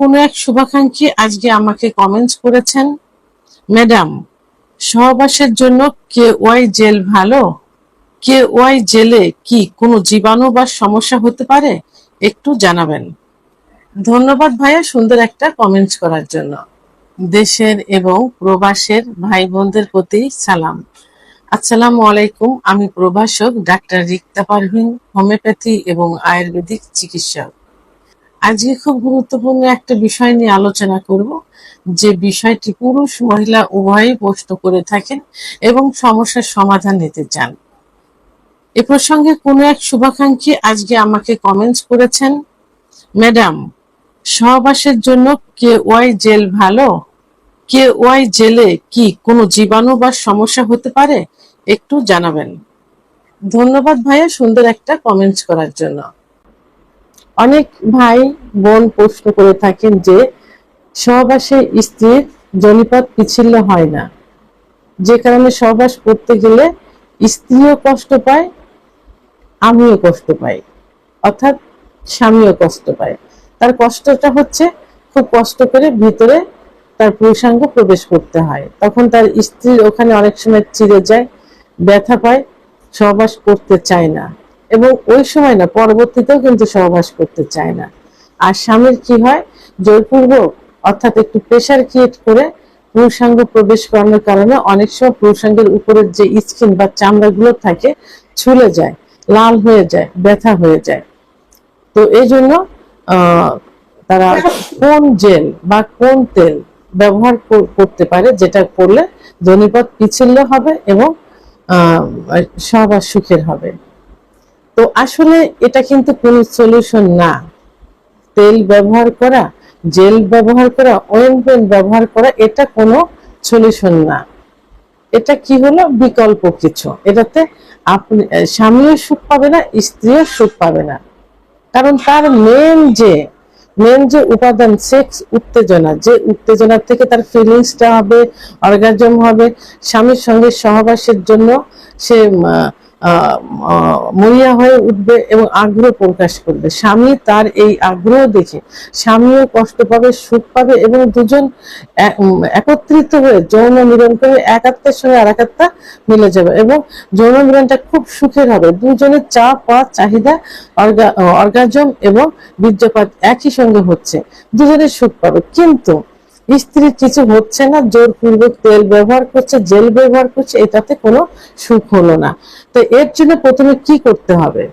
কোনো এক শুভাকাঙ্ক্ষী আজকে আমাকে কমেন্টস করেছেন, ম্যাডাম সহবাসের জন্য KY জেল ভালো? KY জেলে কি কোনো জীবাণু বা সমস্যা হতে পারে? একটু জানাবেন। ধন্যবাদ ভাইয়া সুন্দর একটা কমেন্টস করার জন্য। দেশের এবং প্রবাসের ভাই বোনদের প্রতি সালাম। আসসালামু আলাইকুম। আমি প্রভাষক ডাক্তার রিক্তা পারভিন, হোমিওপ্যাথি এবং আয়ুর্বেদিক চিকিৎসক। আজকে খুব গুরুত্বপূর্ণ একটা বিষয় নিয়ে আলোচনা করব, যে বিষয়টি পুরুষ মহিলা উভয়ই প্রশ্ন করে থাকেন এবং সমস্যার সমাধান নিতে চান। এ প্রসঙ্গে কোনো এক শুভাকাঙ্ক্ষী আজকে আমাকে কমেন্টস করেছেন, ম্যাডাম সহবাসের জন্য KY জেল ভালো? KY জেলে কি কোনো জীবাণু বা সমস্যা হতে পারে? একটু জানাবেন। ধন্যবাদ ভাইয়া সুন্দর একটা কমেন্টস করার জন্য। অনেক ভাই বোন প্রশ্ন করে থাকেন যে সহবাসে স্ত্রীর জনিপথ পিচ্ছিল্য হয় না, যে কারণে সহবাস করতে গেলে স্ত্রীও কষ্ট পায়, আমিও কষ্ট পাই, অর্থাৎ স্বামীও কষ্ট পায়। তার কষ্টটা হচ্ছে খুব কষ্ট করে ভিতরে তার পুরুষাঙ্গ প্রবেশ করতে হয়, তখন তার স্ত্রীর ওখানে অনেক সময় চিড়ে যায়, ব্যথা পায়, সহবাস করতে চায় না, এবং ওই সময় না পরবর্তীতেও কিন্তু সহবাস করতে চায় না। আর স্বামীর কি হয়, জোরপূর্বক অর্থাৎ একটু প্রেশার ক্রিয়েট করে পুরুষাঙ্গ প্রবেশ করানোর কারণে অনেক সময় পুরুষাঙ্গের উপরের যে স্কিন বা চামড়াগুলো থাকে ছুলে যায়, লাল হয়ে যায়, ব্যথা হয়ে যায়। তো এই জন্য তারা কোন জেল বা কোন তেল ব্যবহার করতে পারে, যেটা করলে জনিপথ পিচ্ছিল্য হবে এবং সহবাস সুখের হবে। তো আসলে এটা কিন্তু কোনো সলিউশন না। তেল ব্যবহার করা, জেল ব্যবহার করা, অয়েন্টমেন্ট ব্যবহার করা, এটা কোনো সলিউশন না। এটা কি হলো, বিকল্প কিছু। এটাতে আপনি স্বামীও সুখ পাবে না, স্ত্রীও সুখ পাবে না। কারণ তার মেন যে উপাদান সেক্স উত্তেজনা, যে উত্তেজনা থেকে তার ফিলিংসটা হবে, অর্গাজম হবে, স্বামীর সঙ্গে সহবাসের জন্য সে মরিয়া হয়ে উঠবে এবং আগ্রহ প্রকাশ করবে। স্বামী তার এই আগ্রহ দেখে স্বামীও কষ্ট পাবে, সুখ পাবে, এবং দুজন একত্রিত হয়ে যৌন মিলন করে এক আত্মার সঙ্গে আর এক আত্মা মিলে যাবে, এবং যৌন মিলনটা খুব সুখের হবে। দুজনের চাহিদা, অর্গাজম এবং বীর্যপাত একই সঙ্গে হচ্ছে, দুজনের সুখ পাবে। কিন্তু স্ত্রীর কিছু হচ্ছে না, জোরপূর্বক তেল ব্যবহার করছে, জেল ব্যবহার করছে, এটাতে কোনো সুখ হলো না। তো এর জন্য প্রথমে কি করতে হবে,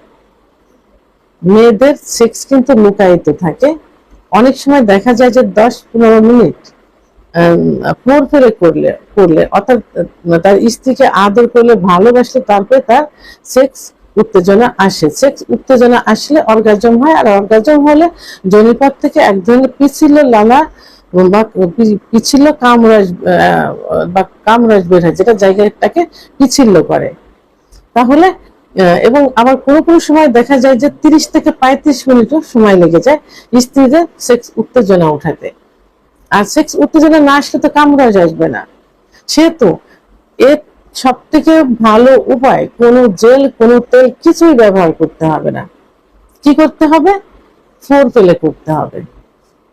মেয়েদের সেক্স কিন্তু লুকায়িত থাকে। অনেক সময় দেখা যায় যে 10-15 মিনিট ফোর ফেলে করলে অর্থাৎ তার স্ত্রীকে আদর করলে, ভালোবাসলে, তারপরে তার সেক্স উত্তেজনা আসে। সেক্স উত্তেজনা আসলে অর্গাজম হয়, আর অর্গাজম হলে জনিপথ থেকে এক ধরনের পিচ্ছিল লালা বা পিচ্ছিল কামরাজ বের হয়, যেটা জায়গাটাকে পিচ্ছিল করে। তাহলে এবং আবার কোনো সময় দেখা যায় যে 30 থেকে 35 মিনিটও সময় লেগে যায় স্ত্রীদের সেক্স উত্তেজনা উঠাতে। আর সেক্স উত্তেজনা না আসলে তো কামরাজ আসবে না। সেহেতু এর সব থেকে ভালো উপায়, কোনো জেল, কোনো তেল কিছুই ব্যবহার করতে হবে না। কি করতে হবে, ফোর পেলে করতে হবে।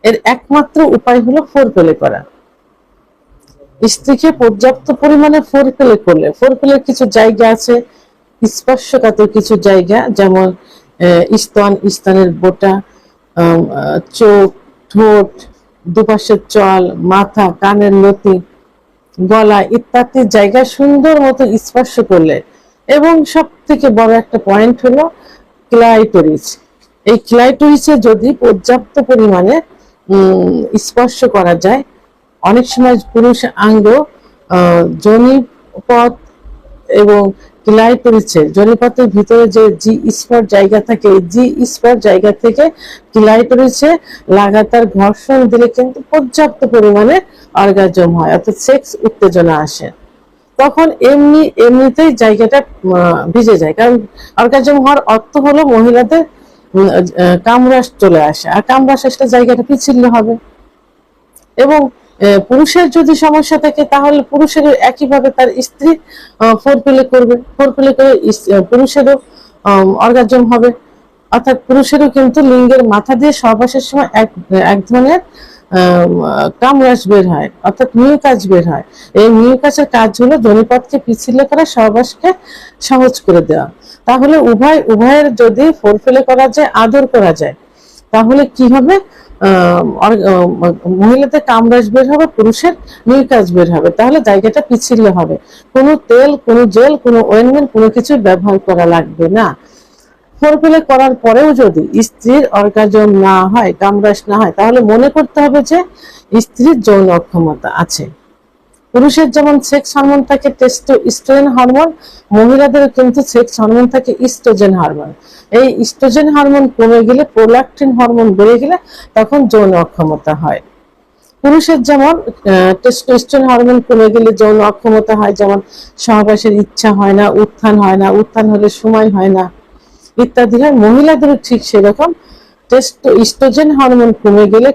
এর একমাত্র উপায় হলো ফোর পেলে করা। স্ত্রীকে পর্যাপ্ত পরিমাণে ফোর পেলে করলে, ফোর পেলের কিছু জায়গা আছে, স্পর্শকাতর কিছু জায়গা, যেমন স্তনের বোটা, চোখ, ঠোঁট, দুপাশের চল, মাথা, কানের লতি, গলা ইত্যাদি জায়গা সুন্দর মতো স্পর্শ করলে, এবং সব থেকে বড় একটা পয়েন্ট হলো ক্লাইটোরিস। এই ক্লাইটোরিসে যদি পর্যাপ্ত পরিমাণে স্পর্শ করা যায়, অনেক সময় পুরুষ আঙ্গ, যোনিপথ এবং ক্লাইটোরিসের, যোনিপথের ভিতরে যে জি স্পট জায়গা থাকে, এই জি স্পট জায়গা থেকে ক্লাইটোরিসে লাগাতার ঘর্ষণ দিলে কিন্তু পর্যাপ্ত পরিমাণে অর্গাজম হয়, অর্থাৎ সেক্স উত্তেজনা আসে। তখন এমনিতেই জায়গাটা ভিজে যায়, কারণ অর্গাজম হওয়ার অর্থ হলো মহিলাদের কামরাস চলে আসে, আর কামরাস আসলে জায়গাটা পিচ্ছিল্য হবে। এবং পুরুষের যদি সমস্যা থাকে, তাহলে পুরুষের একইভাবে তার স্ত্রী ফোর প্লে করবে, ফোর প্লে করে পুরুষেরও অর্গাজম হবে। অর্থাৎ পুরুষেরও কিন্তু লিঙ্গের মাথা দিয়ে সহবাসের সময় এক এক ধরনের কামরাস বের হয়, অর্থাৎ মিউকাস বের হয়। এই মিউকাসের কাজ হলো যোনিপথকে পিচ্ছিল করা, সহবাসকে সহজ করে দেওয়া। তাহলে উভয়ের যদি ফোরফেলে করা যায়, আদর করা যায়, তাহলে কি হবে? মহিলাদের কামরাস বের হবে, পুরুষের মিউকাস বের হবে, তাহলে জায়গাটা পিচ্ছিল হবে। কোনো তেল, কোনো জেল, কোনো অয়েনমেন্ট, কোনো কিছু ব্যবহার করা লাগবে না। ফোরপ্লে করার পরেও যদি স্ত্রীর অর্গাজম না হয়, কামরাস না হয়, তাহলে মনে করতে হবে যে স্ত্রীর যৌন অক্ষমতা আছে। পুরুষের যেমন সেক্স হরমোন থাকে টেস্টোস্টেরন হরমোন, মহিলাদেরও কিন্তু সেক্স হরমোন থাকে ইস্ট্রোজেন হরমোন। এই ইস্ট্রোজেন হরমোন কমে গেলে, প্রোল্যাক্টিন হরমোন বেড়ে গেলে তখন যৌন অক্ষমতা হয়। পুরুষের যেমন টেস্টোস্টেরন হরমোন কমে গেলে যৌন অক্ষমতা হয়, যেমন সহবাসের ইচ্ছা হয় না, উত্থান হয় না, উত্থান হলে সময় হয় না ইত্যাদি হয়। মহিলাদেরও ঠিক সেরকম ইস্ট্রোজেন হরমোন কমে গেলে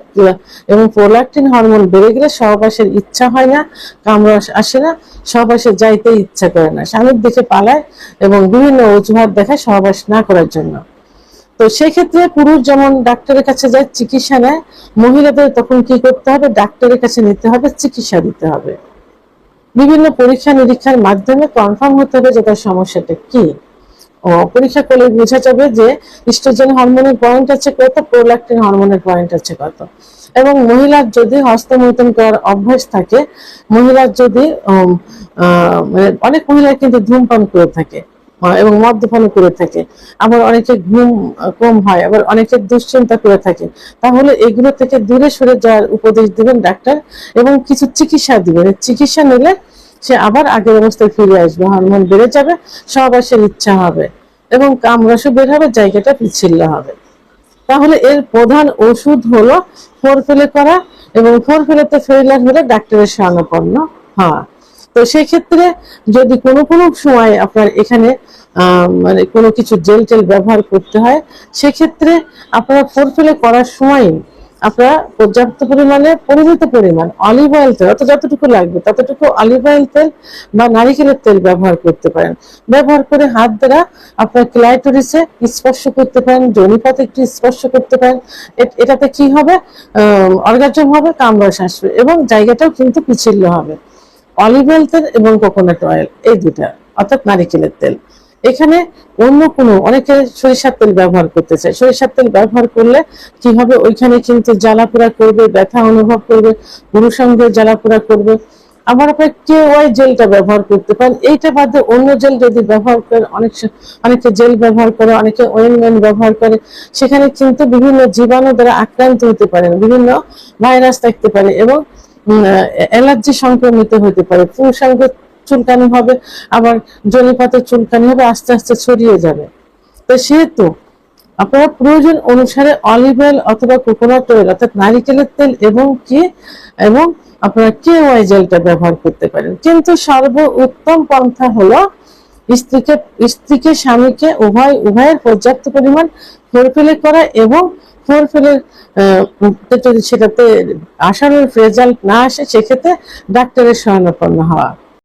এবং প্রোল্যাক্টিন হরমোন বেড়ে গেলে সহবাসের ইচ্ছা হয় না, কামরাস আসে না, সহবাসে যাইতে ইচ্ছা করে না, স্বামীর দিকে পালায় এবং বিভিন্ন অজুহাত দেখায় সহবাস না করার জন্য। তো সেক্ষেত্রে পুরুষ যেমন ডাক্তারের কাছে যায়, চিকিৎসা নেয়, মহিলাদের তখন কি করতে হবে? ডাক্তারের কাছে নিতে হবে, চিকিৎসা দিতে হবে। বিভিন্ন পরীক্ষা নিরীক্ষার মাধ্যমে কনফার্ম হতে হবে যে তার সমস্যাটা কি। পরীক্ষা করলে বোঝা যাবে যে ইস্ট্রোজেন হরমোনের পয়েন্ট আছে কত, প্রোল্যাক্টিন হরমোনের পয়েন্ট আছে কত। এবং মহিলার যদি হস্তমৈথুন করার অভ্যাস থাকে, মহিলার যদি মানে অনেক মহিলা কিন্তু ধূমপান করে থাকে এবং মদ্যপান করে থাকে, আবার অনেকে ঘুম কম হয়, আবার অনেকে দুশ্চিন্তা করে থাকে, তাহলে এগুলো থেকে দূরে সরে যাওয়ার উপদেশ দিবেন ডাক্তার এবং কিছু চিকিৎসা দিবেন। চিকিৎসা নিলে সে আবার আগের অবস্থায় ফিরে আসবে, হরমোন বেড়ে যাবে, সহবাসের ইচ্ছা হবে এবং কামরসও বের হবে, জায়গাটা পিচ্ছিল হবে। তাহলে এর প্রধান ওষুধ হলো ফোরপ্লে করা, এবং ফোরপ্লেতে ফেলিয়ার হলে ডাক্তারের শরণাপন্ন হওয়া। তো সেক্ষেত্রে যদি কোনো কোনো সময় আপনার এখানে মানে কোনো কিছু জেল টেল ব্যবহার করতে হয়, সেক্ষেত্রে আপনারা ফোরপ্লে করার সময় আপনারা পর্যাপ্ত পরিমাণে, পরিমিত পরিমাণ অলিভ অয়েল তেল, অত যতটুকু লাগবে ততটুকু অলিভ অয়েল তেল বা নারিকেলের তেল ব্যবহার করতে পারেন। ব্যবহার করে হাত দ্বারা আপনার ক্লাইটোরিসে স্পর্শ করতে পারেন, যোনিপথে একটু স্পর্শ করতে পারেন। এটাতে কি হবে? অর্গাজম হবে, কামরস আসবে এবং জায়গাটাও কিন্তু পিচ্ছিল হবে। অলিভ অয়েল তেল এবং কোকোনাট অয়েল, এই দুটা, অর্থাৎ নারিকেলের তেল। এখানে অন্য কোনো, অনেকে সরিষার তেল ব্যবহার করতে চায়, সরিষার তেল ব্যবহার করলে কি হবে? ওইখানে কিন্তু জ্বালাপোড়া করবে, ব্যথা অনুভব করবে, পুরুষাঙ্গ জ্বালাপোড়া করবে। আবার আপনার KY জেলটা ব্যবহার করতে পারেন। এইটা বাদে অন্য জেল যদি ব্যবহার করেন, অনেকে জেল ব্যবহার করে, অনেকে অয়েনমেন্ট ব্যবহার করে, সেখানে কিন্তু বিভিন্ন জীবাণু দ্বারা আক্রান্ত হতে পারেন, বিভিন্ন ভাইরাস থাকতে পারে এবং অ্যালার্জি সংক্রমিত হতে পারে, পুরুষাঙ্গ চুলকানি হবে, আবার যোনিপথের চুলকানি হবে, আস্তে আস্তে ছড়িয়ে যাবে। তো সেহেতু আপনারা প্রয়োজন অনুসারে অলিভ অয়েল অথবা কোকোনাট অয়েল, অর্থাৎ নারিকেলের তেল এবং আপনারা KY জেলটা ব্যবহার করতে পারেন। কিন্তু উত্তম পন্থা হলো স্ত্রীকে স্বামীকে উভয়ের পর্যাপ্ত পরিমাণ ফোরপ্লে করা এবং ফোরপ্লের যদি সেটাতে আশানুরূপ রেজাল্ট না আসে, সেক্ষেত্রে ডাক্তারের শরণাপন্ন হওয়া।